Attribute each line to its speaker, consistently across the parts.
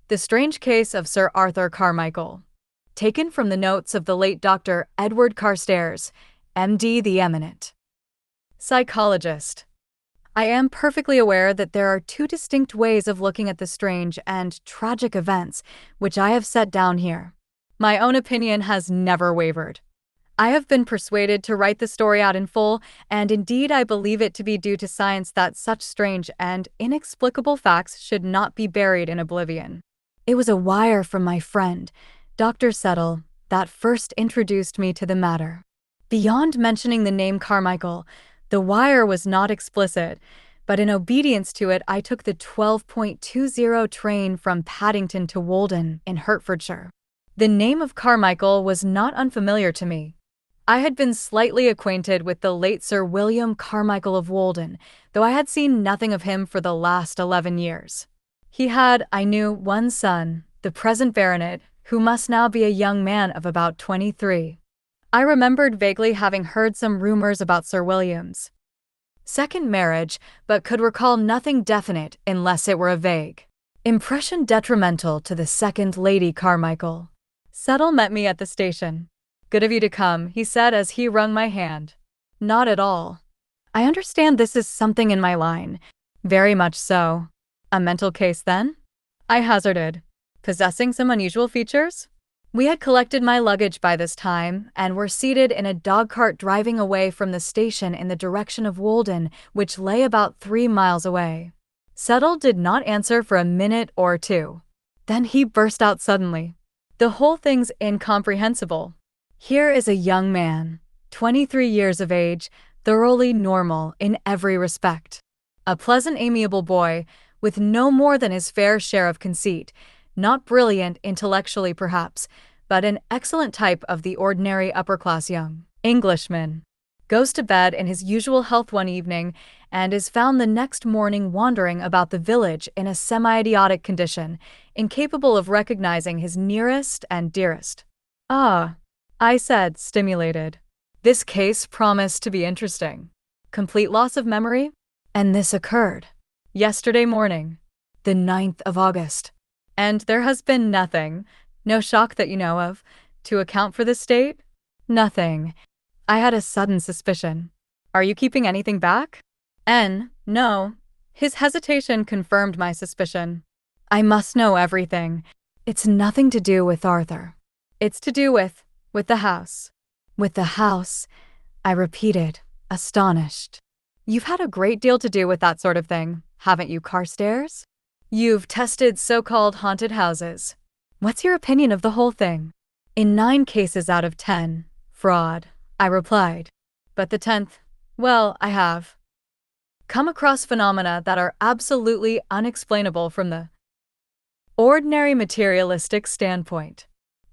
Speaker 1: The Strange Case of Sir Arthur Carmichael. Taken from the notes of the late Dr. Edward Carstairs, M.D. the Eminent Psychologist. I am perfectly aware that there are two distinct ways of looking at the strange and tragic events which I have set down here. My own opinion has never wavered. I have been persuaded to write the story out in full, and indeed I believe it to be due to science that such strange and inexplicable facts should not be buried in oblivion. It was a wire from my friend, Dr. Settle, that first introduced me to the matter. Beyond mentioning the name Carmichael, the wire was not explicit, but in obedience to it I took the 12.20 train from Paddington to Woolden in Hertfordshire. The name of Carmichael was not unfamiliar to me. I had been slightly acquainted with the late Sir William Carmichael of Woolden, though I had seen nothing of him for the last 11 years. He had, I knew, one son, the present baronet, who must now be a young man of about 23. I remembered vaguely having heard some rumors about Sir William's second marriage, but could recall nothing definite unless it were a vague impression detrimental to the second Lady Carmichael. Settle met me at the station. "Good of you to come," he said as he wrung my hand. "Not at all. I understand this is something in my line." "Very much so." "A mental case, then?" I hazarded. "Possessing some unusual features?" We had collected my luggage by this time, and were seated in a dog-cart driving away from the station in the direction of Woolden, which lay about 3 miles away. Settle did not answer for a minute or two. Then he burst out suddenly. "The whole thing's incomprehensible. Here is a young man, 23 years of age, thoroughly normal in every respect. A pleasant, amiable boy, with no more than his fair share of conceit, not brilliant intellectually perhaps, but an excellent type of the ordinary upper-class young Englishman. Goes to bed in his usual health one evening, and is found the next morning wandering about the village in a semi-idiotic condition, incapable of recognizing his nearest and dearest." "Ah," I said, stimulated. This case promised to be interesting. "Complete loss of memory?" "And this occurred yesterday morning, the 9th of August. "And there has been nothing, no shock that you know of, to account for this state?" "Nothing." I had a sudden suspicion. "Are you keeping anything back?" No. His hesitation confirmed my suspicion. "I must know everything. It's nothing to do with Arthur." "It's to do with the house." "With the house?" I repeated, astonished. "You've had a great deal to do with that sort of thing, haven't you, Carstairs? You've tested so-called haunted houses. What's your opinion of the whole thing?" "In 9 cases out of 10, fraud," I replied. "But the 10th, well, I have come across phenomena that are absolutely unexplainable from the ordinary materialistic standpoint.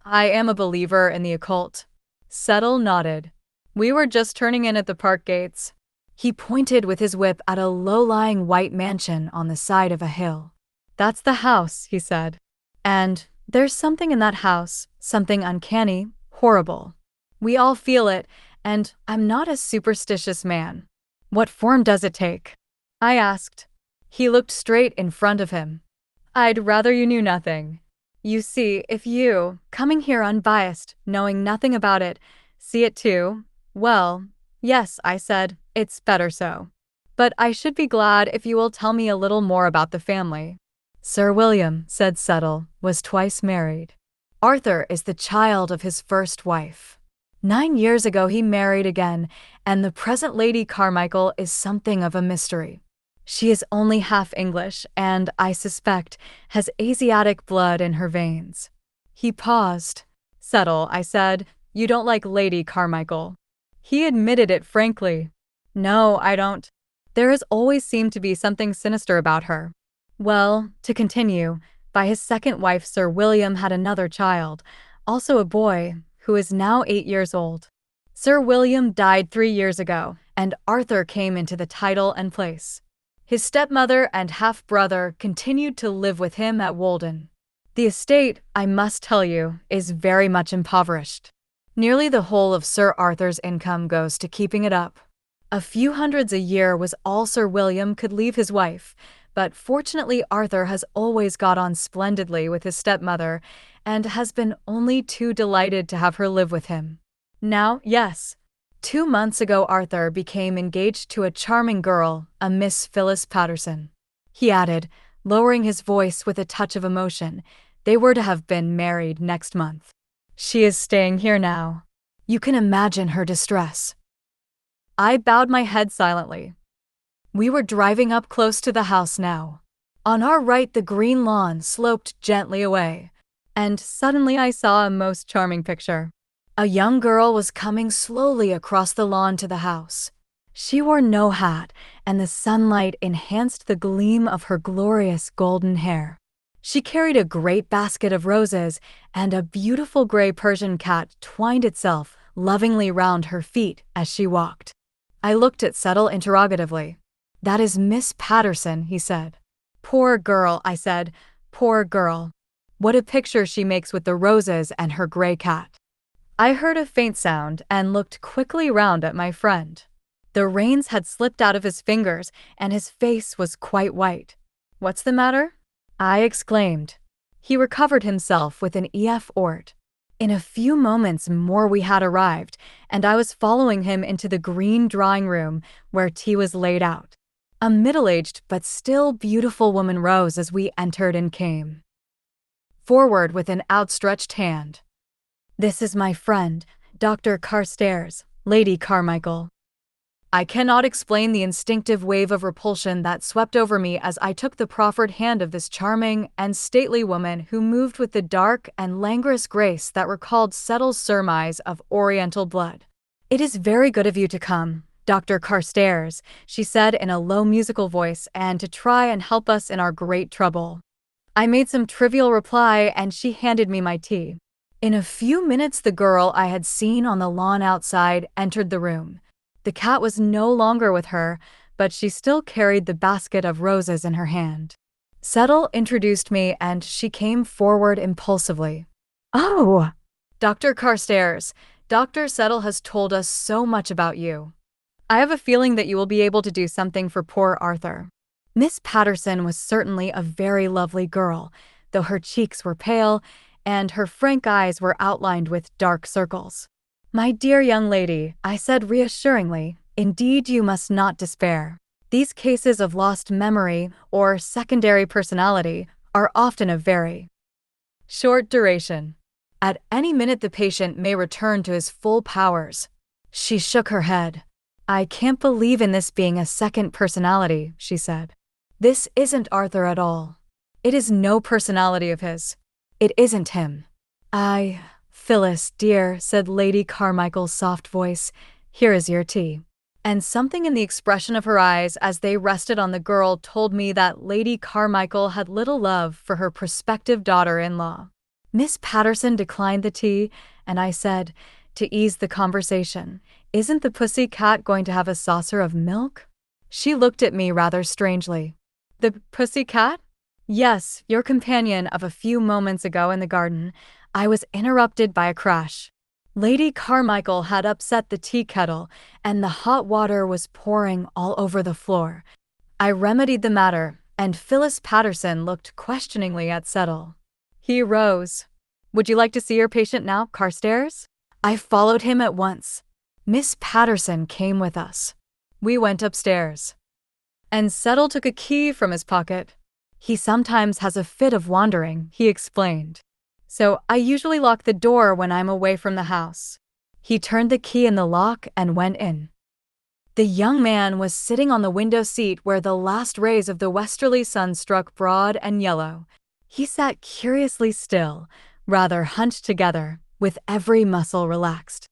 Speaker 1: I am a believer in the occult." Settle nodded. "We were just turning in at the park gates." He pointed with his whip at a low-lying white mansion on the side of a hill. "That's the house," he said. "And there's something in that house, something uncanny, horrible. We all feel it, and I'm not a superstitious man." "What form does it take?" I asked. He looked straight in front of him. "I'd rather you knew nothing. You see, if you, coming here unbiased, knowing nothing about it, see it too, well, yes," I said, "it's better so. But I should be glad if you will tell me a little more about the family." "Sir William," said Settle, "was twice married. Arthur is the child of his first wife. 9 years ago he married again, and the present Lady Carmichael is something of a mystery. She is only half English, and, I suspect, has Asiatic blood in her veins." He paused. "Settle," I said, "you don't like Lady Carmichael." He admitted it frankly. "No, I don't. There has always seemed to be something sinister about her." "Well, to continue, by his second wife Sir William had another child, also a boy, who is now 8 years old. Sir William died 3 years ago, and Arthur came into the title and place. His stepmother and half-brother continued to live with him at Woolden. The estate, I must tell you, is very much impoverished. Nearly the whole of Sir Arthur's income goes to keeping it up. A few hundreds a year was all Sir William could leave his wife, but fortunately Arthur has always got on splendidly with his stepmother and has been only too delighted to have her live with him. Now, yes. 2 months ago Arthur became engaged to a charming girl, a Miss Phyllis Patterson. He added, lowering his voice with a touch of emotion. They were to have been married next month. She is staying here now. You can imagine her distress. I bowed my head silently. We were driving up close to the house now. On our right the green lawn sloped gently away, and suddenly I saw a most charming picture. A young girl was coming slowly across the lawn to the house. She wore no hat, and the sunlight enhanced the gleam of her glorious golden hair. She carried a great basket of roses, and a beautiful gray Persian cat twined itself lovingly round her feet as she walked. I looked at Settle interrogatively. That is Miss Patterson, he said. Poor girl, I said. Poor girl. What a picture she makes with the roses and her gray cat. I heard a faint sound and looked quickly round at my friend. The reins had slipped out of his fingers and his face was quite white. What's the matter? I exclaimed. He recovered himself with an EF ort. In a few moments more we had arrived, and I was following him into the green drawing room where tea was laid out. A middle-aged but still beautiful woman rose as we entered and came forward with an outstretched hand. This is my friend, Dr. Carstairs, Lady Carmichael. I cannot explain the instinctive wave of repulsion that swept over me as I took the proffered hand of this charming and stately woman who moved with the dark and languorous grace that recalled Settle's surmise of Oriental blood. It is very good of you to come, Dr. Carstairs, she said in a low musical voice, and to try and help us in our great trouble. I made some trivial reply and she handed me my tea. In a few minutes the girl I had seen on the lawn outside entered the room. The cat was no longer with her, but she still carried the basket of roses in her hand. Settle introduced me and she came forward impulsively. Oh! Dr. Carstairs, Dr. Settle has told us so much about you. I have a feeling that you will be able to do something for poor Arthur. Miss Patterson was certainly a very lovely girl, though her cheeks were pale and her frank eyes were outlined with dark circles. My dear young lady, I said reassuringly, indeed you must not despair. These cases of lost memory or secondary personality are often of very short duration. At any minute the patient may return to his full powers. She shook her head. I can't believe in this being a second personality, she said. This isn't Arthur at all. It is no personality of his. It isn't him. Phyllis, dear, said Lady Carmichael's soft voice, here is your tea. And something in the expression of her eyes as they rested on the girl told me that Lady Carmichael had little love for her prospective daughter-in-law. Miss Patterson declined the tea, and I said, to ease the conversation, isn't the pussy cat going to have a saucer of milk? She looked at me rather strangely. The pussy cat? Yes, your companion of a few moments ago in the garden. I was interrupted by a crash. Lady Carmichael had upset the tea kettle, and the hot water was pouring all over the floor. I remedied the matter, and Phyllis Patterson looked questioningly at Settle. He rose. Would you like to see your patient now, Carstairs? I followed him at once. Miss Patterson came with us. We went upstairs. And Settle took a key from his pocket. He sometimes has a fit of wandering, he explained. So I usually lock the door when I'm away from the house. He turned the key in the lock and went in. The young man was sitting on the window seat where the last rays of the westerly sun struck broad and yellow. He sat curiously still, rather hunched together, with every muscle relaxed.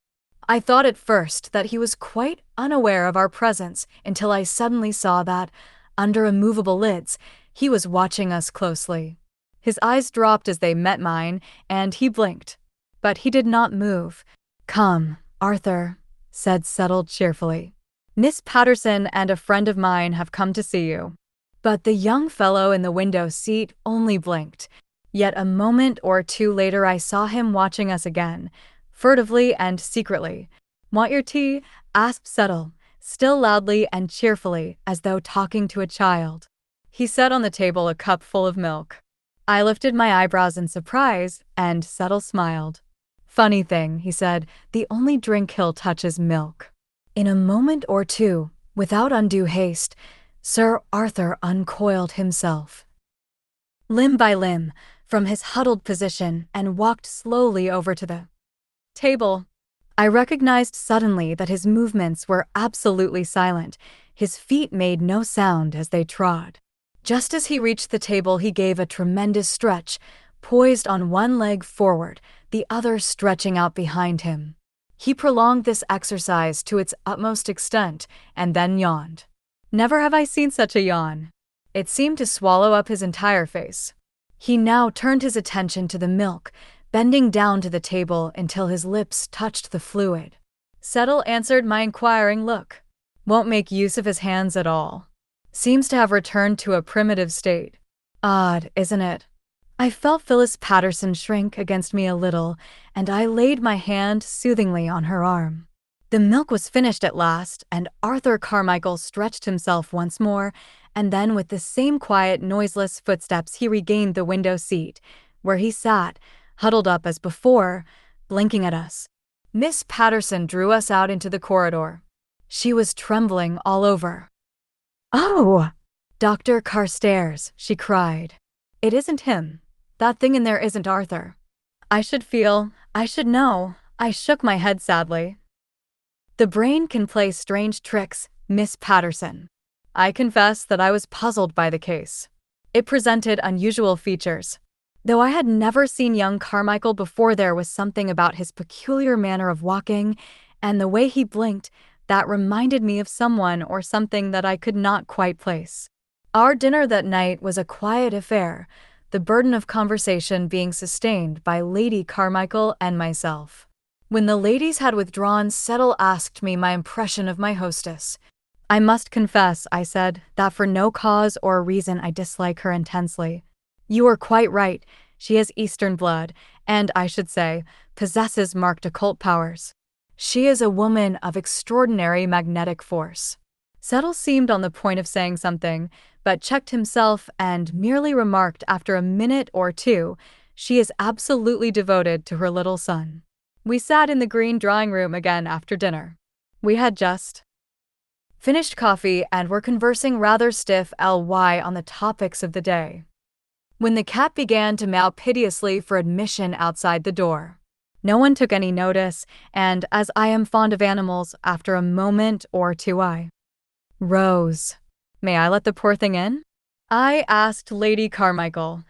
Speaker 1: I thought at first that he was quite unaware of our presence until I suddenly saw that, under immovable lids, he was watching us closely. His eyes dropped as they met mine, and he blinked. But he did not move. Come, Arthur, said Settle cheerfully. Miss Patterson and a friend of mine have come to see you. But the young fellow in the window seat only blinked. Yet a moment or two later I saw him watching us again, furtively and secretly. Want your tea? Asked Settle, still loudly and cheerfully, as though talking to a child. He set on the table a cup full of milk. I lifted my eyebrows in surprise, and Settle smiled. Funny thing, he said, the only drink he'll touch is milk. In a moment or two, without undue haste, Sir Arthur uncoiled himself, limb by limb, from his huddled position and walked slowly over to the table. I recognized suddenly that his movements were absolutely silent. His feet made no sound as they trod. Just as he reached the table, he gave a tremendous stretch, poised on one leg forward, the other stretching out behind him. He prolonged this exercise to its utmost extent and then yawned. Never have I seen such a yawn. It seemed to swallow up his entire face. He now turned his attention to the milk, bending down to the table until his lips touched the fluid. Settle answered my inquiring look. Won't make use of his hands at all. Seems to have returned to a primitive state. Odd, isn't it? I felt Phyllis Patterson shrink against me a little, and I laid my hand soothingly on her arm. The milk was finished at last, and Arthur Carmichael stretched himself once more, and then with the same quiet, noiseless footsteps he regained the window seat, where he sat, huddled up as before, blinking at us. Miss Patterson drew us out into the corridor. She was trembling all over. "Oh, Dr. Carstairs," she cried. "It isn't him. That thing in there isn't Arthur." I should know. I shook my head sadly. The brain can play strange tricks, Miss Patterson. I confess that I was puzzled by the case. It presented unusual features. Though I had never seen young Carmichael before, there was something about his peculiar manner of walking and the way he blinked that reminded me of someone or something that I could not quite place. Our dinner that night was a quiet affair, the burden of conversation being sustained by Lady Carmichael and myself. When the ladies had withdrawn, Settle asked me my impression of my hostess. "I must confess," I said, "that for no cause or reason I dislike her intensely. You are quite right, she has Eastern blood, and, I should say, possesses marked occult powers. She is a woman of extraordinary magnetic force." Settle seemed on the point of saying something, but checked himself and merely remarked after a minute or two, "She is absolutely devoted to her little son." We sat in the green drawing room again after dinner. We had just finished coffee and were conversing rather stiff-ly on the topics of the day, when the cat began to meow piteously for admission outside the door. No one took any notice, and as I am fond of animals, after a moment or two I rose. "May I let the poor thing in?" I asked Lady Carmichael.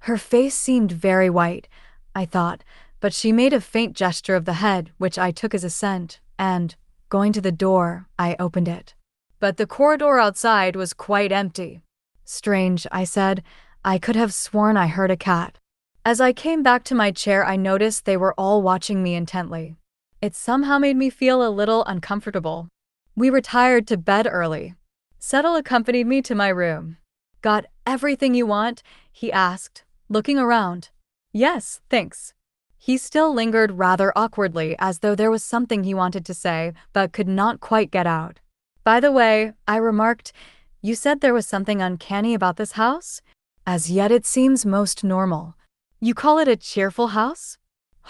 Speaker 1: Her face seemed very white, I thought, but she made a faint gesture of the head, which I took as assent, and, going to the door, I opened it. But the corridor outside was quite empty. "Strange," I said. "I could have sworn I heard a cat." As I came back to my chair, I noticed they were all watching me intently. It somehow made me feel a little uncomfortable. We retired to bed early. Settle accompanied me to my room. "Got everything you want?" he asked, looking around. "Yes, thanks." He still lingered rather awkwardly, as though there was something he wanted to say, but could not quite get out. "By the way," I remarked, "you said there was something uncanny about this house? As yet it seems most normal. You call it a cheerful house?"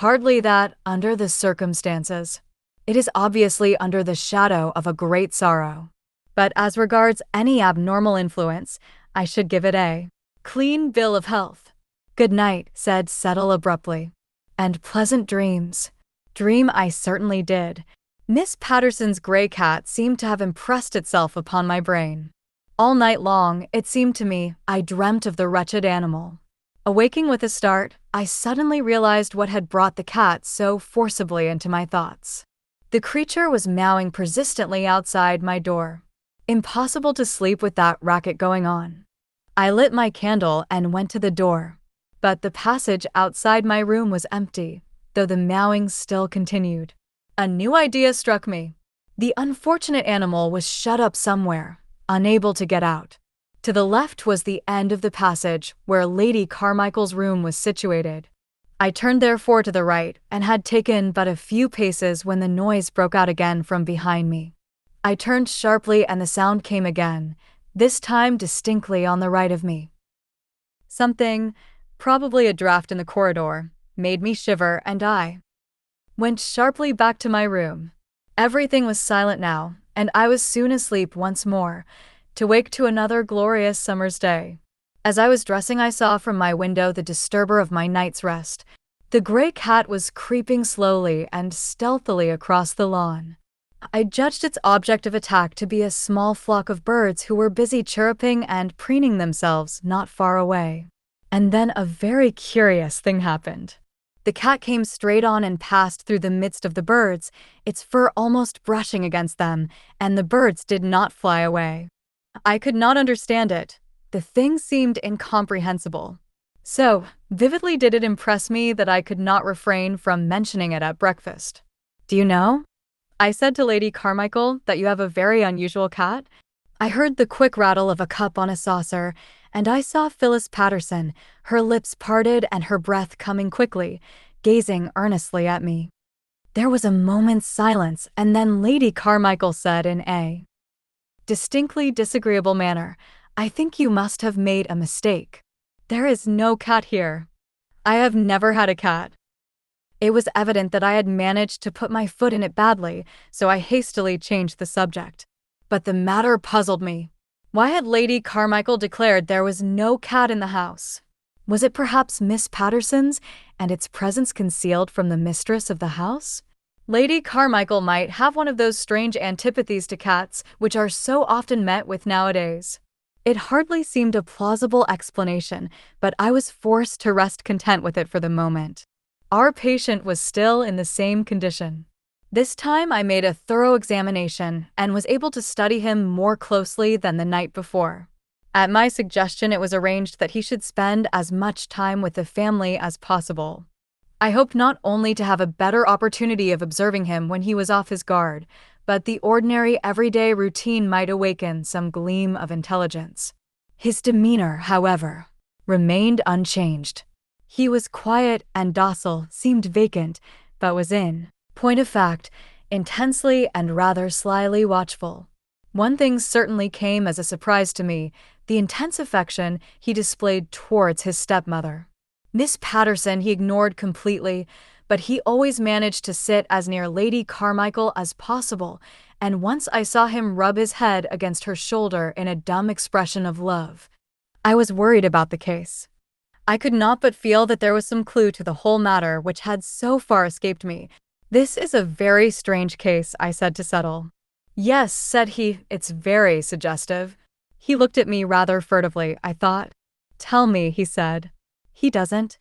Speaker 1: "Hardly that, under the circumstances. It is obviously under the shadow of a great sorrow. But as regards any abnormal influence, I should give it a clean bill of health." "Good night," said Settle abruptly. "And pleasant dreams." Dream I certainly did. Miss Patterson's gray cat seemed to have impressed itself upon my brain. All night long, it seemed to me, I dreamt of the wretched animal. Awaking with a start, I suddenly realized what had brought the cat so forcibly into my thoughts. The creature was meowing persistently outside my door. Impossible to sleep with that racket going on. I lit my candle and went to the door. But the passage outside my room was empty, though the meowing still continued. A new idea struck me. The unfortunate animal was shut up somewhere, unable to get out. To the left was the end of the passage where Lady Carmichael's room was situated. I turned therefore to the right and had taken but a few paces when the noise broke out again from behind me. I turned sharply and the sound came again, this time distinctly on the right of me. Something, probably a draft in the corridor, made me shiver, and I went sharply back to my room. Everything was silent now, and I was soon asleep once more, to wake to another glorious summer's day. As I was dressing, I saw from my window the disturber of my night's rest. The gray cat was creeping slowly and stealthily across the lawn. I judged its object of attack to be a small flock of birds who were busy chirruping and preening themselves not far away. And then a very curious thing happened. The cat came straight on and passed through the midst of the birds, its fur almost brushing against them, and the birds did not fly away. I could not understand it. The thing seemed incomprehensible. So vividly did it impress me that I could not refrain from mentioning it at breakfast. "Do you know," I said to Lady Carmichael, "that you have a very unusual cat?" I heard the quick rattle of a cup on a saucer, and I saw Phyllis Patterson, her lips parted and her breath coming quickly, gazing earnestly at me. There was a moment's silence, and then Lady Carmichael said in a distinctly disagreeable manner, "I think you must have made a mistake. There is no cat here. I have never had a cat." It was evident that I had managed to put my foot in it badly, so I hastily changed the subject. But the matter puzzled me. Why had Lady Carmichael declared there was no cat in the house? Was it perhaps Miss Patterson's, and its presence concealed from the mistress of the house? Lady Carmichael might have one of those strange antipathies to cats which are so often met with nowadays. It hardly seemed a plausible explanation, but I was forced to rest content with it for the moment. Our patient was still in the same condition. This time I made a thorough examination and was able to study him more closely than the night before. At my suggestion, it was arranged that he should spend as much time with the family as possible. I hoped not only to have a better opportunity of observing him when he was off his guard, but the ordinary everyday routine might awaken some gleam of intelligence. His demeanor, however, remained unchanged. He was quiet and docile, seemed vacant, but was in point of fact, intensely and rather slyly watchful. One thing certainly came as a surprise to me, the intense affection he displayed towards his stepmother. Miss Patterson he ignored completely, but he always managed to sit as near Lady Carmichael as possible, and once I saw him rub his head against her shoulder in a dumb expression of love. I was worried about the case. I could not but feel that there was some clue to the whole matter which had so far escaped me. "This is a very strange case," I said to settle. "Yes," said he, "it's very suggestive." He looked at me rather furtively, I thought. "Tell me," he said. "He doesn't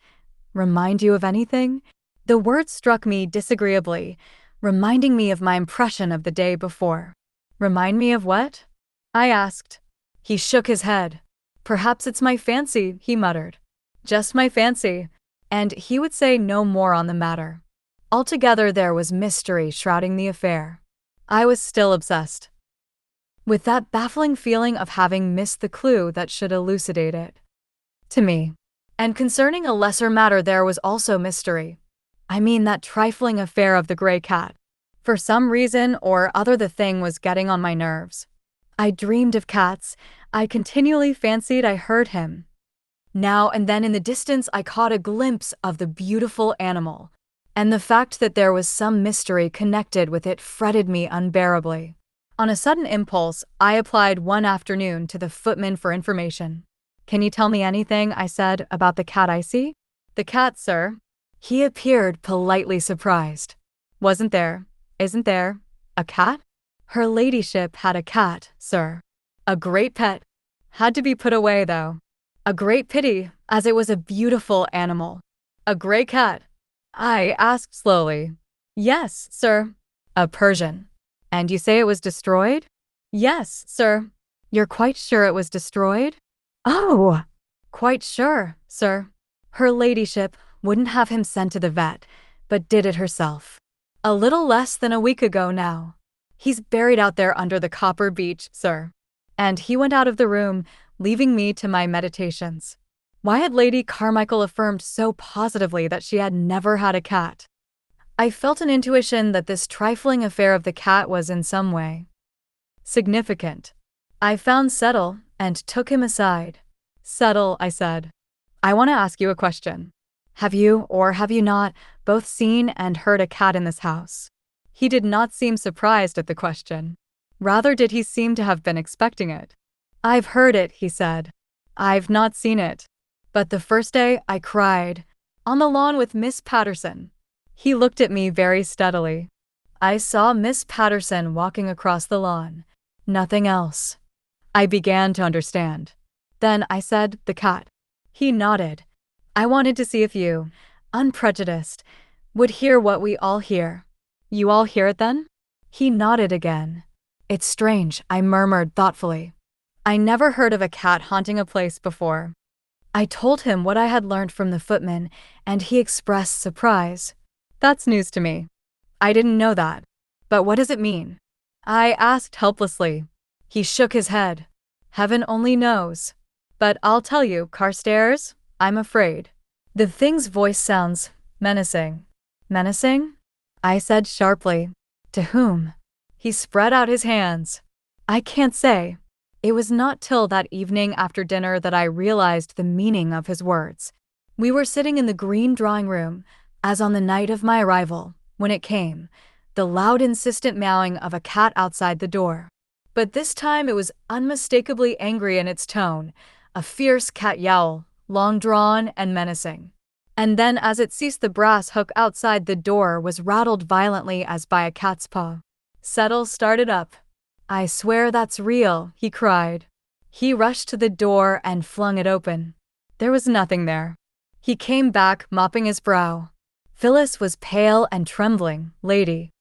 Speaker 1: remind you of anything?" The word struck me disagreeably, reminding me of my impression of the day before. "Remind me of what?" I asked. He shook his head. "Perhaps it's my fancy," he muttered. "Just my fancy," and he would say no more on the matter. Altogether there was mystery shrouding the affair. I was still obsessed with that baffling feeling of having missed the clue that should elucidate it. To me. And concerning a lesser matter there was also mystery. I mean that trifling affair of the gray cat. For some reason or other the thing was getting on my nerves. I dreamed of cats. I continually fancied I heard him. Now and then in the distance I caught a glimpse of the beautiful animal, and the fact that there was some mystery connected with it fretted me unbearably. On a sudden impulse, I applied one afternoon to the footman for information. "Can you tell me anything," I said, "about the cat I see?" "The cat, sir?" He appeared politely surprised. "Isn't there, a cat?" "Her ladyship had a cat, sir. A great pet. Had to be put away, though. A great pity, as it was a beautiful animal." "A gray cat?" I asked slowly. "Yes, sir." "A Persian. And you say it was destroyed?" "Yes, sir." "You're quite sure it was destroyed?" "Oh!" "Quite sure, sir. Her ladyship wouldn't have him sent to the vet, but did it herself. A little less than a week ago now. He's buried out there under the copper beech, sir." And he went out of the room, leaving me to my meditations. Why had Lady Carmichael affirmed so positively that she had never had a cat? I felt an intuition that this trifling affair of the cat was in some way significant. I found Settle and took him aside. Settle, I said. I want to ask you a question. Have you, or have you not, both seen and heard a cat in this house? He did not seem surprised at the question. Rather did he seem to have been expecting it. I've heard it, he said. I've not seen it. But the first day I cried, on the lawn with Miss Patterson. He looked at me very steadily. I saw Miss Patterson walking across the lawn. Nothing else. I began to understand. Then I said, the cat. He nodded. I wanted to see if you, unprejudiced, would hear what we all hear. You all hear it then? He nodded again. It's strange, I murmured thoughtfully. I never heard of a cat haunting a place before. I told him what I had learned from the footman, and he expressed surprise. That's news to me. I didn't know that. But what does it mean? I asked helplessly. He shook his head. Heaven only knows. But I'll tell you, Carstairs, I'm afraid. The thing's voice sounds menacing. Menacing? I said sharply. To whom? He spread out his hands. I can't say. It was not till that evening after dinner that I realized the meaning of his words. We were sitting in the green drawing room, as on the night of my arrival, when it came, the loud insistent meowing of a cat outside the door. But this time it was unmistakably angry in its tone, a fierce cat yowl, long-drawn and menacing. And then as it ceased, the brass hook outside the door was rattled violently as by a cat's paw. Settle started up. I swear that's real, he cried. He rushed to the door and flung it open. There was nothing there. He came back, mopping his brow. Phyllis was pale and trembling, Lady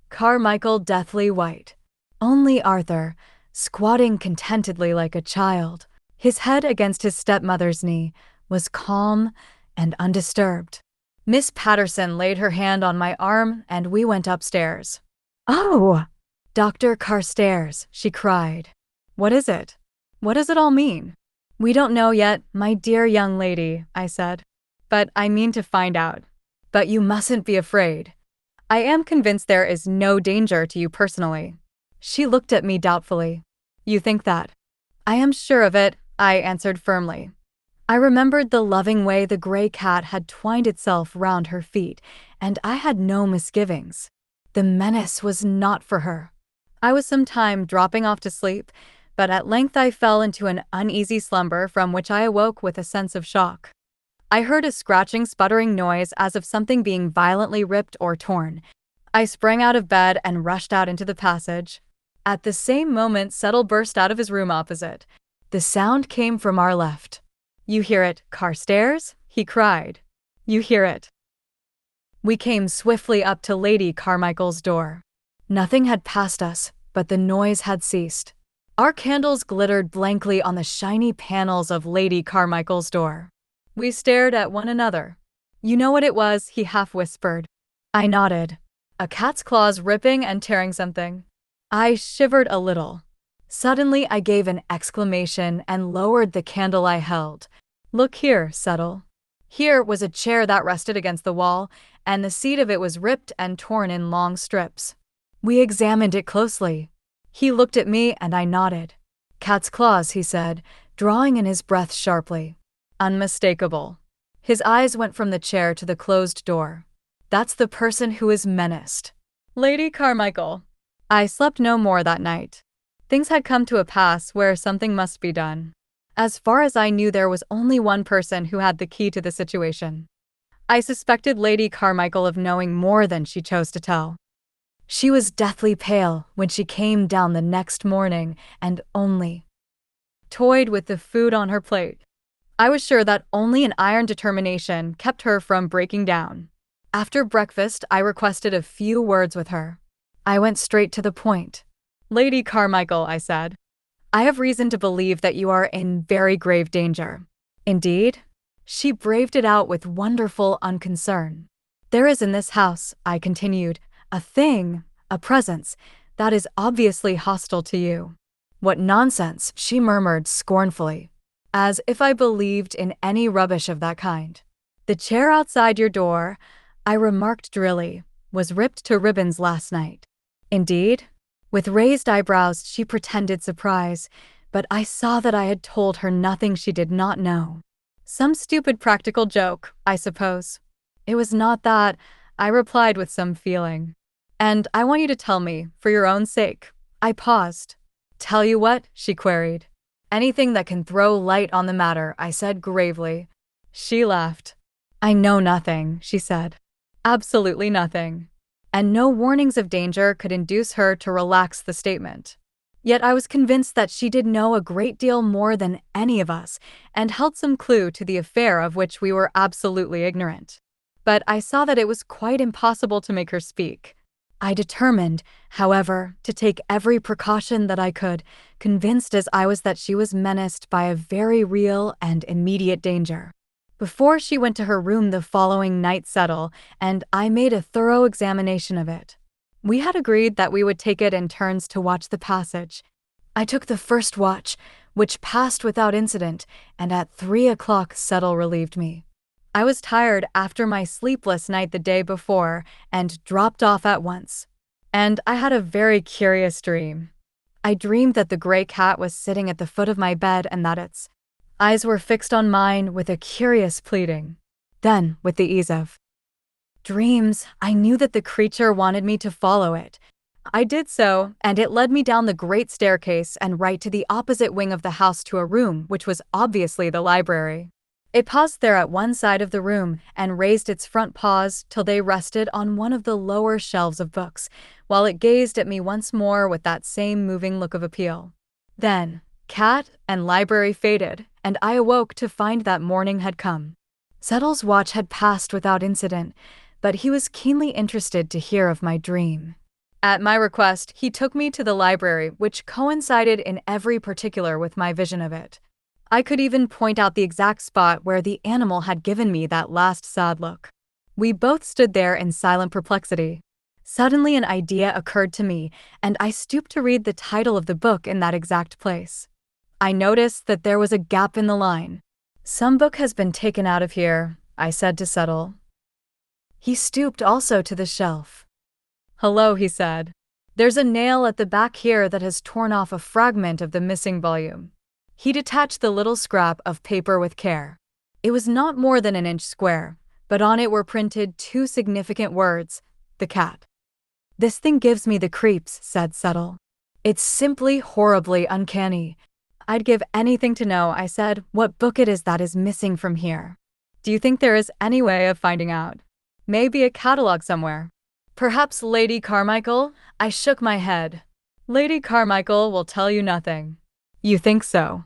Speaker 1: Carmichael deathly white. Only Arthur, squatting contentedly like a child, his head against his stepmother's knee, was calm and undisturbed. Miss Patterson laid her hand on my arm and we went upstairs. Oh! Dr. Carstairs, she cried. What is it? What does it all mean? We don't know yet, my dear young lady, I said. But I mean to find out. But you mustn't be afraid. I am convinced there is no danger to you personally. She looked at me doubtfully. You think that? I am sure of it, I answered firmly. I remembered the loving way the gray cat had twined itself round her feet, and I had no misgivings. The menace was not for her. I was some time dropping off to sleep, but at length I fell into an uneasy slumber from which I awoke with a sense of shock. I heard a scratching, sputtering noise as of something being violently ripped or torn. I sprang out of bed and rushed out into the passage. At the same moment, Settle burst out of his room opposite. The sound came from our left. You hear it, Carstairs? He cried. You hear it. We came swiftly up to Lady Carmichael's door. Nothing had passed us, but the noise had ceased. Our candles glittered blankly on the shiny panels of Lady Carmichael's door. We stared at one another. You know what it was, he half whispered. I nodded. A cat's claws ripping and tearing something. I shivered a little. Suddenly I gave an exclamation and lowered the candle I held. Look here, Settle. Here was a chair that rested against the wall, and the seat of it was ripped and torn in long strips. We examined it closely. He looked at me and I nodded. Cat's claws, he said, drawing in his breath sharply. Unmistakable. His eyes went from the chair to the closed door. That's the person who is menaced. Lady Carmichael. I slept no more that night. Things had come to a pass where something must be done. As far as I knew, there was only one person who had the key to the situation. I suspected Lady Carmichael of knowing more than she chose to tell. She was deathly pale when she came down the next morning and only toyed with the food on her plate. I was sure that only an iron determination kept her from breaking down. After breakfast, I requested a few words with her. I went straight to the point. Lady Carmichael, I said, I have reason to believe that you are in very grave danger. Indeed? She braved it out with wonderful unconcern. There is in this house, I continued, a thing, a presence, that is obviously hostile to you. What nonsense, she murmured scornfully. As if I believed in any rubbish of that kind. The chair outside your door, I remarked drily, was ripped to ribbons last night. Indeed? With raised eyebrows, she pretended surprise. but I saw that I had told her nothing she did not know. Some stupid practical joke, I suppose. It was not that, I replied with some feeling. And I want you to tell me, for your own sake. I paused. Tell you what? She queried. Anything that can throw light on the matter, I said gravely. She laughed. I know nothing, she said. Absolutely nothing. And no warnings of danger could induce her to relax the statement. Yet I was convinced that she did know a great deal more than any of us, and held some clue to the affair of which we were absolutely ignorant. But I saw that it was quite impossible to make her speak. I determined, however, to take every precaution that I could, convinced as I was that she was menaced by a very real and immediate danger. Before she went to her room the following night settle, and I made a thorough examination of it. We had agreed that we would take it in turns to watch the passage. I took the first watch, which passed without incident, and at 3 o'clock Settle relieved me. I was tired after my sleepless night the day before and dropped off at once. And I had a very curious dream. I dreamed that the gray cat was sitting at the foot of my bed and that its eyes were fixed on mine with a curious pleading. Then, with the ease of dreams, I knew that the creature wanted me to follow it. I did so, and it led me down the great staircase and right to the opposite wing of the house to a room which was obviously the library. It paused there at one side of the room and raised its front paws till they rested on one of the lower shelves of books, while it gazed at me once more with that same moving look of appeal. Then, cat and library faded, and I awoke to find that morning had come. Settle's watch had passed without incident, but he was keenly interested to hear of my dream. At my request, he took me to the library, which coincided in every particular with my vision of it. I could even point out the exact spot where the animal had given me that last sad look. We both stood there in silent perplexity. Suddenly an idea occurred to me, and I stooped to read the title of the book in that exact place. I noticed that there was a gap in the line. Some book has been taken out of here, I said to Settle. He stooped also to the shelf. Hello, he said. There's a nail at the back here that has torn off a fragment of the missing volume. He detached the little scrap of paper with care. It was not more than an inch square, but on it were printed 2 significant words, the cat. This thing gives me the creeps, said Settle. It's simply horribly uncanny. I'd give anything to know, I said, what book it is that is missing from here. Do you think there is any way of finding out? Maybe a catalogue somewhere. Perhaps Lady Carmichael? I shook my head. Lady Carmichael will tell you nothing. You think so?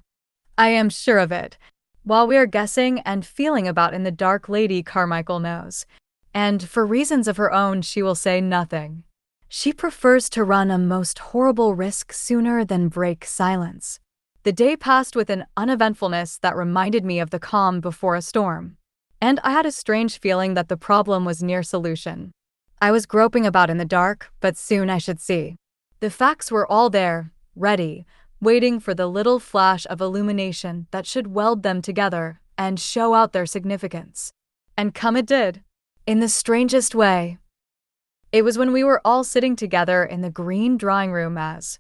Speaker 1: I am sure of it. While we are guessing and feeling about in the dark, Lady Carmichael knows. And for reasons of her own, she will say nothing. She prefers to run a most horrible risk sooner than break silence. The day passed with an uneventfulness that reminded me of the calm before a storm. And I had a strange feeling that the problem was near solution. I was groping about in the dark, but soon I should see. The facts were all there, ready, waiting for the little flash of illumination that should weld them together and show out their significance. And come it did, in the strangest way. It was when we were all sitting together in the green drawing room as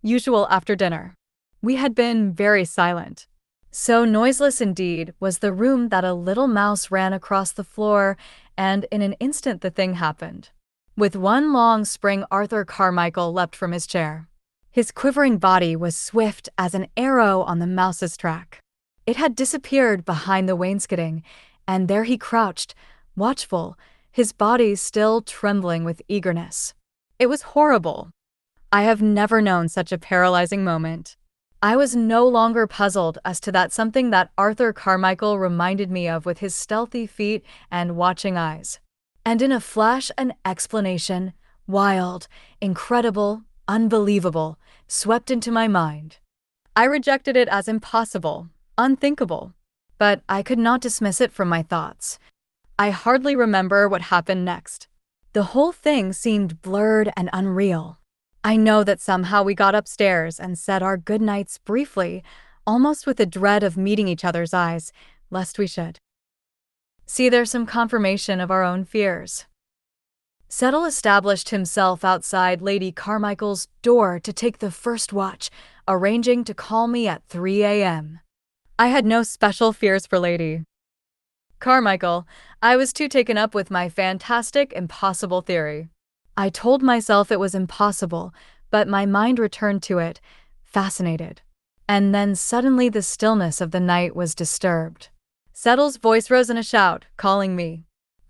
Speaker 1: usual after dinner. We had been very silent. So noiseless indeed was the room that a little mouse ran across the floor, and in an instant the thing happened. With one long spring, Arthur Carmichael leapt from his chair. His quivering body was swift as an arrow on the mouse's track. It had disappeared behind the wainscoting, and there he crouched, watchful, his body still trembling with eagerness. It was horrible. I have never known such a paralyzing moment. I was no longer puzzled as to that something that Arthur Carmichael reminded me of with his stealthy feet and watching eyes. And in a flash an explanation, wild, incredible, unbelievable, swept into my mind. I rejected it as impossible, unthinkable, but I could not dismiss it from my thoughts. I hardly remember what happened next. The whole thing seemed blurred and unreal. I know that somehow we got upstairs and said our good nights briefly, almost with a dread of meeting each other's eyes, lest we should see there some confirmation of our own fears. Settle established himself outside Lady Carmichael's door to take the first watch, arranging to call me at 3 a.m. I had no special fears for Lady Carmichael. I was too taken up with my fantastic, impossible theory. I told myself it was impossible, but my mind returned to it, fascinated. And then suddenly the stillness of the night was disturbed. Settle's voice rose in a shout, calling me.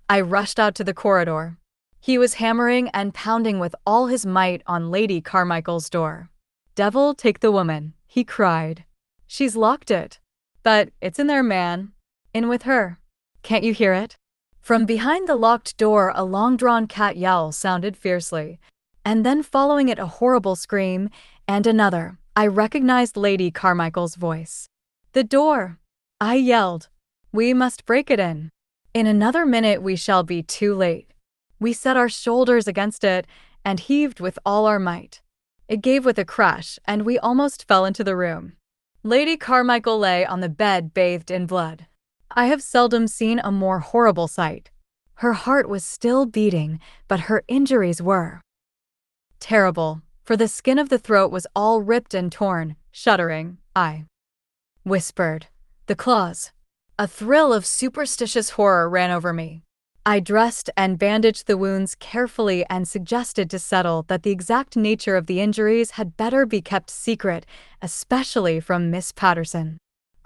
Speaker 1: I rushed out to the corridor. He was hammering and pounding with all his might on Lady Carmichael's door. "Devil take the woman," he cried. "She's locked it." "But it's in there, man. In with her. Can't you hear it?" From behind the locked door a long-drawn cat yowl sounded fiercely, and then following it a horrible scream, and another. I recognized Lady Carmichael's voice. "The door!" I yelled. "We must break it in. In another minute we shall be too late." We set our shoulders against it and heaved with all our might. It gave with a crash, and we almost fell into the room. Lady Carmichael lay on the bed bathed in blood. I have seldom seen a more horrible sight. Her heart was still beating, but her injuries were terrible, for the skin of the throat was all ripped and torn. Shuddering, I whispered, "The claws." A thrill of superstitious horror ran over me. I dressed and bandaged the wounds carefully and suggested to Settle that the exact nature of the injuries had better be kept secret, especially from Miss Patterson.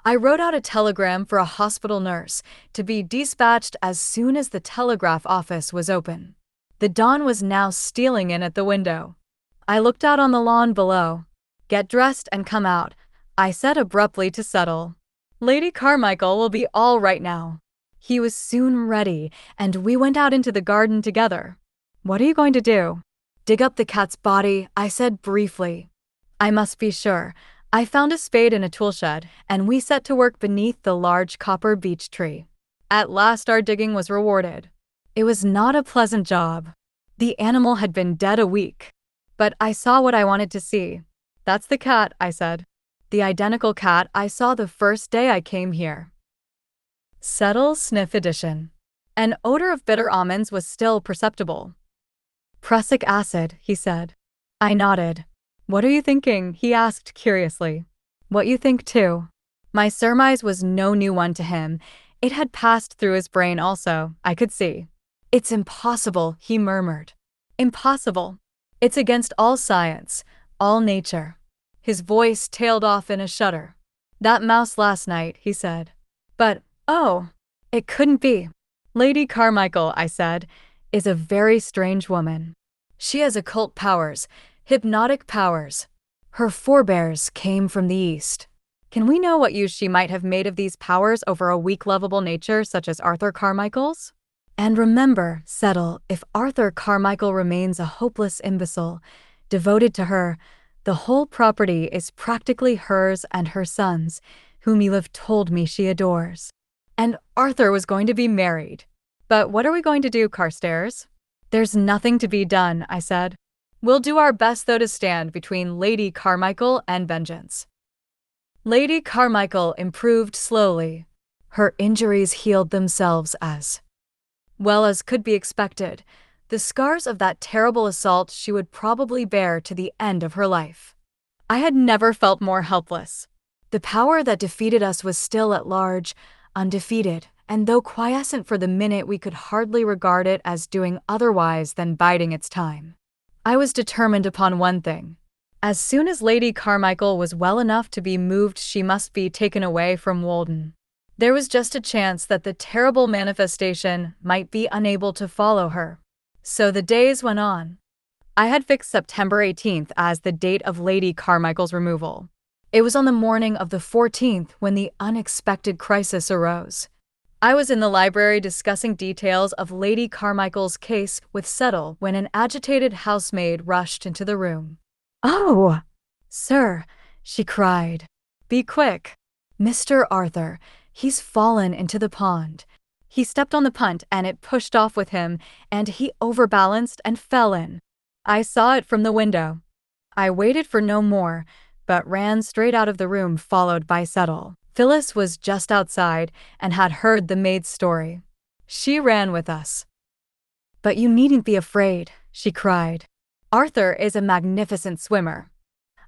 Speaker 1: I wrote out a telegram for a hospital nurse to be dispatched as soon as the telegraph office was open. The dawn was now stealing in at the window. I looked out on the lawn below. "Get dressed and come out," I said abruptly to Settle. "Lady Carmichael will be all right now." He was soon ready, and we went out into the garden together. "What are you going to do?" "Dig up the cat's body," I said briefly. "I must be sure." I found a spade in a toolshed, and we set to work beneath the large copper beech tree. At last our digging was rewarded. It was not a pleasant job. The animal had been dead a week. But I saw what I wanted to see. "That's the cat," I said. "The identical cat I saw the first day I came here." Settle sniff edition. An odor of bitter almonds was still perceptible. "Prussic acid," he said. I nodded. "What are you thinking?" he asked curiously. "What you think too." My surmise was no new one to him. It had passed through his brain also, I could see. "It's impossible," he murmured. "Impossible. It's against all science, all nature." His voice tailed off in a shudder. "That mouse last night," he said. "But, oh, it couldn't be." "Lady Carmichael," I said, "is a very strange woman. She has occult powers, hypnotic powers. Her forebears came from the East. Can we know what use she might have made of these powers over a weak, lovable nature such as Arthur Carmichael's? And remember, Settle, if Arthur Carmichael remains a hopeless imbecile, devoted to her, the whole property is practically hers and her son's, whom you have told me she adores. And Arthur was going to be married. But what are we going to do, Carstairs?" "There's nothing to be done," I said. "We'll do our best, though, to stand between Lady Carmichael and vengeance." Lady Carmichael improved slowly. Her injuries healed themselves as well as could be expected. The scars of that terrible assault she would probably bear to the end of her life. I had never felt more helpless. The power that defeated us was still at large, undefeated, and though quiescent for the minute, we could hardly regard it as doing otherwise than biding its time. I was determined upon one thing. As soon as Lady Carmichael was well enough to be moved, she must be taken away from Walden. There was just a chance that the terrible manifestation might be unable to follow her. So the days went on. I had fixed September 18th as the date of Lady Carmichael's removal. It was on the morning of the 14th when the unexpected crisis arose. I was in the library discussing details of Lady Carmichael's case with Settle when an agitated housemaid rushed into the room. "Oh, sir," she cried. "Be quick. Mr. Arthur, he's fallen into the pond. He stepped on the punt and it pushed off with him, and he overbalanced and fell in. I saw it from the window." I waited for no more, but ran straight out of the room, followed by Settle. Phyllis was just outside and had heard the maid's story. She ran with us. But you needn't be afraid, she cried. Arthur is a magnificent swimmer.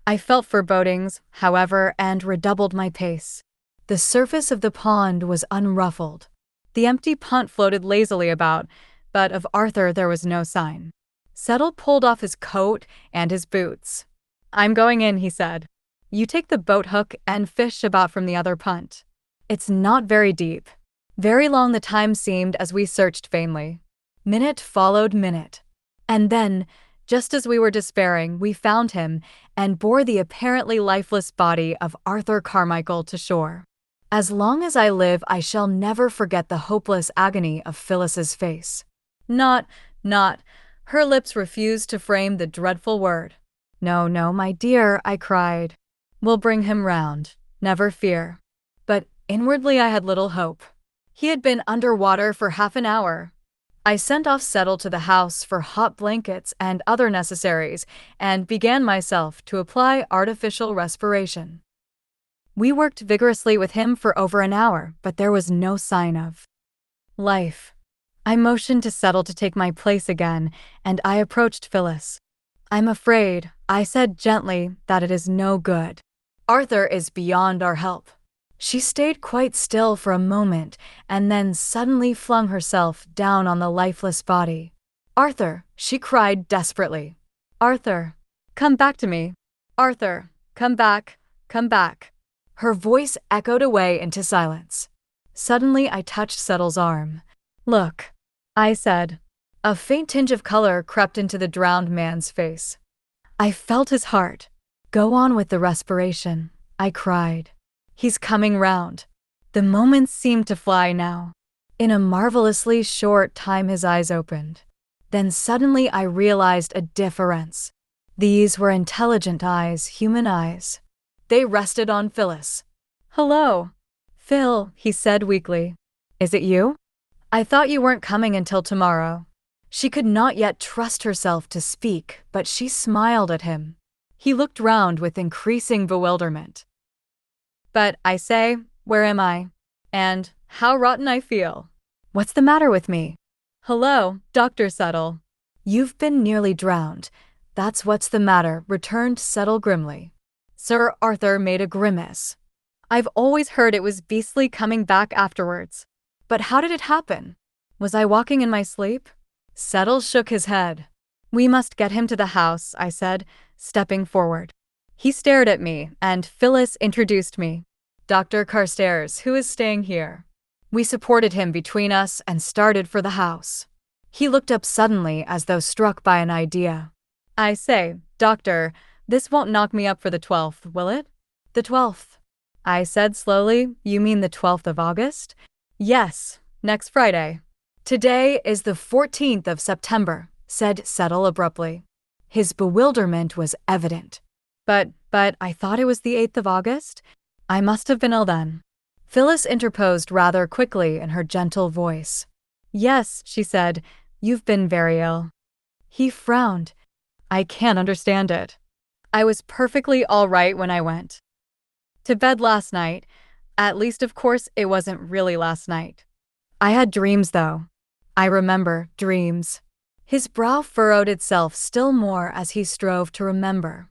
Speaker 1: I felt forebodings, however, and redoubled my pace. The surface of the pond was unruffled. The empty punt floated lazily about, but of Arthur there was no sign. Settle pulled off his coat and his boots. I'm going in, he said. You take the boat hook and fish about from the other punt. It's not very deep. Very long the time seemed as we searched vainly. Minute followed minute. And then, just as we were despairing, we found him and bore the apparently lifeless body of Arthur Carmichael to shore. As long as I live, I shall never forget the hopeless agony of Phyllis's face. Not, her lips refused to frame the dreadful word. No, my dear, I cried. We'll bring him round, never fear. But inwardly I had little hope. He had been under water for half an hour. I sent off Settle to the house for hot blankets and other necessaries, and began myself to apply artificial respiration. We worked vigorously with him for over an hour, but there was no sign of life. I motioned to Settle to take my place again, and I approached Phyllis. I'm afraid, I said gently, that it is no good. Arthur is beyond our help. She stayed quite still for a moment, and then suddenly flung herself down on the lifeless body. Arthur, she cried desperately. Arthur, come back to me. Arthur, come back, come back. Her voice echoed away into silence. Suddenly I touched Settle's arm. Look, I said. A faint tinge of color crept into the drowned man's face. I felt his heart. Go on with the respiration, I cried. He's coming round. The moments seemed to fly now. In a marvelously short time his eyes opened. Then suddenly I realized a difference. These were intelligent eyes, human eyes. They rested on Phyllis. Hello. Phil, he said weakly. Is it you? I thought you weren't coming until tomorrow. She could not yet trust herself to speak, but she smiled at him. He looked round with increasing bewilderment. But, I say, where am I? And how rotten I feel. What's the matter with me? Hello, Dr. Settle. You've been nearly drowned. That's what's the matter, returned Settle grimly. Sir Arthur made a grimace. I've always heard it was beastly coming back afterwards. But how did it happen? Was I walking in my sleep? Settle shook his head. We must get him to the house, I said, stepping forward. He stared at me, and Phyllis introduced me. Dr. Carstairs, who is staying here. We supported him between us and started for the house. He looked up suddenly as though struck by an idea. I say, Doctor, this won't knock me up for the 12th, will it? The 12th. I said slowly, you mean the 12th of August? Yes, next Friday. Today is the 14th of September, said Settle abruptly. His bewilderment was evident. But I thought it was the 8th of August? I must have been ill then. Phyllis interposed rather quickly in her gentle voice. Yes, she said, you've been very ill. He frowned. I can't understand it. I was perfectly all right when I went to bed last night. At least, of course, it wasn't really last night. I had dreams, though. I remember dreams. His brow furrowed itself still more as he strove to remember.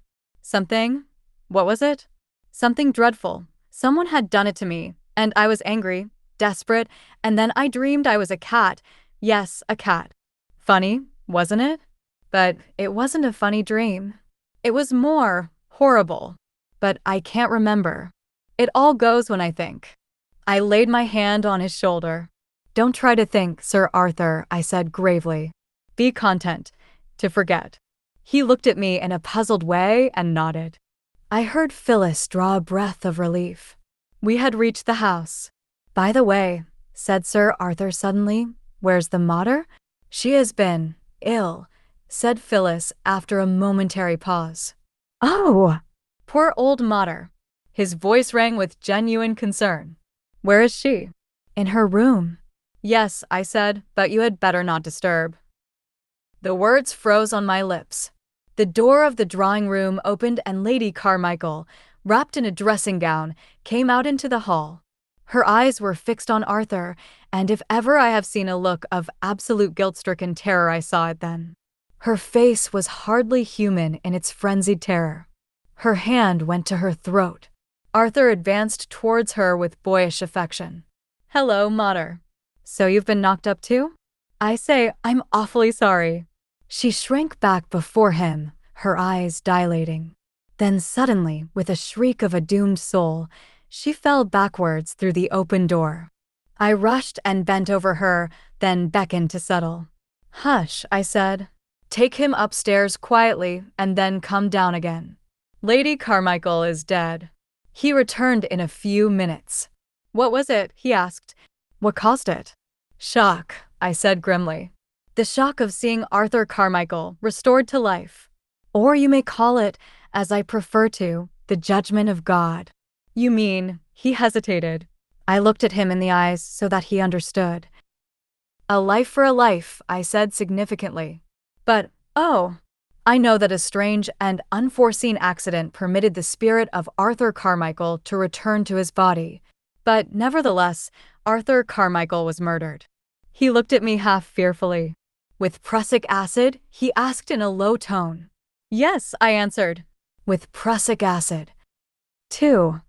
Speaker 1: Something? What was it? Something dreadful. Someone had done it to me, and I was angry, desperate, and then I dreamed I was a cat. Yes, a cat. Funny, wasn't it? But it wasn't a funny dream. It was more horrible. But I can't remember. It all goes when I think. I laid my hand on his shoulder. Don't try to think, Sir Arthur, I said gravely. Be content to forget. He looked at me in a puzzled way and nodded. I heard Phyllis draw a breath of relief. We had reached the house. By the way, said Sir Arthur suddenly, where's the mater? She has been ill, said Phyllis after a momentary pause. Oh! Poor old mater. His voice rang with genuine concern. Where is she? In her room. Yes, I said, but you had better not disturb. The words froze on my lips. The door of the drawing room opened and Lady Carmichael, wrapped in a dressing gown, came out into the hall. Her eyes were fixed on Arthur, and if ever I have seen a look of absolute guilt-stricken terror, I saw it then. Her face was hardly human in its frenzied terror. Her hand went to her throat. Arthur advanced towards her with boyish affection. "Hello, Mater. So you've been knocked up too? I say, I'm awfully sorry." She shrank back before him, her eyes dilating. Then suddenly, with a shriek of a doomed soul, she fell backwards through the open door. I rushed and bent over her, then beckoned to settle. "Hush," I said. "Take him upstairs quietly and then come down again. Lady Carmichael is dead." He returned in a few minutes. "What was it?" he asked. "What caused it?" "Shock," I said grimly. "The shock of seeing Arthur Carmichael restored to life. Or you may call it, as I prefer to, the judgment of God." "You mean," he hesitated. I looked at him in the eyes so that he understood. "A life for a life," I said significantly. "But, oh, I know that a strange and unforeseen accident permitted the spirit of Arthur Carmichael to return to his body. But nevertheless, Arthur Carmichael was murdered." He looked at me half fearfully. "With prussic acid?" he asked in a low tone. "Yes," I answered. "With prussic acid. 2.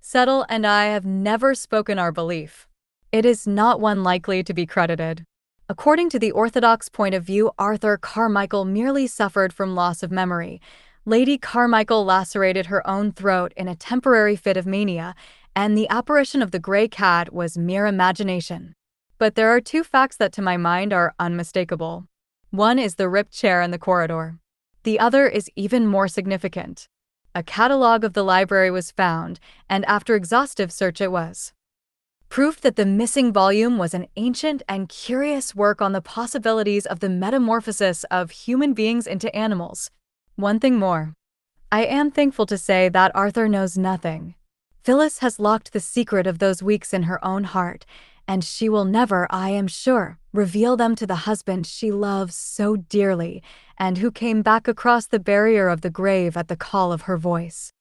Speaker 1: Settle and I have never spoken our belief. It is not one likely to be credited. According to the orthodox point of view, Arthur Carmichael merely suffered from loss of memory. Lady Carmichael lacerated her own throat in a temporary fit of mania, and the apparition of the grey cat was mere imagination. But there are two facts that to my mind are unmistakable. One is the ripped chair in the corridor. The other is even more significant. A catalogue of the library was found, and after exhaustive search it was proof that the missing volume was an ancient and curious work on the possibilities of the metamorphosis of human beings into animals. One thing more. I am thankful to say that Arthur knows nothing. Phyllis has locked the secret of those weeks in her own heart, and she will never, I am sure, reveal them to the husband she loves so dearly and who came back across the barrier of the grave at the call of her voice.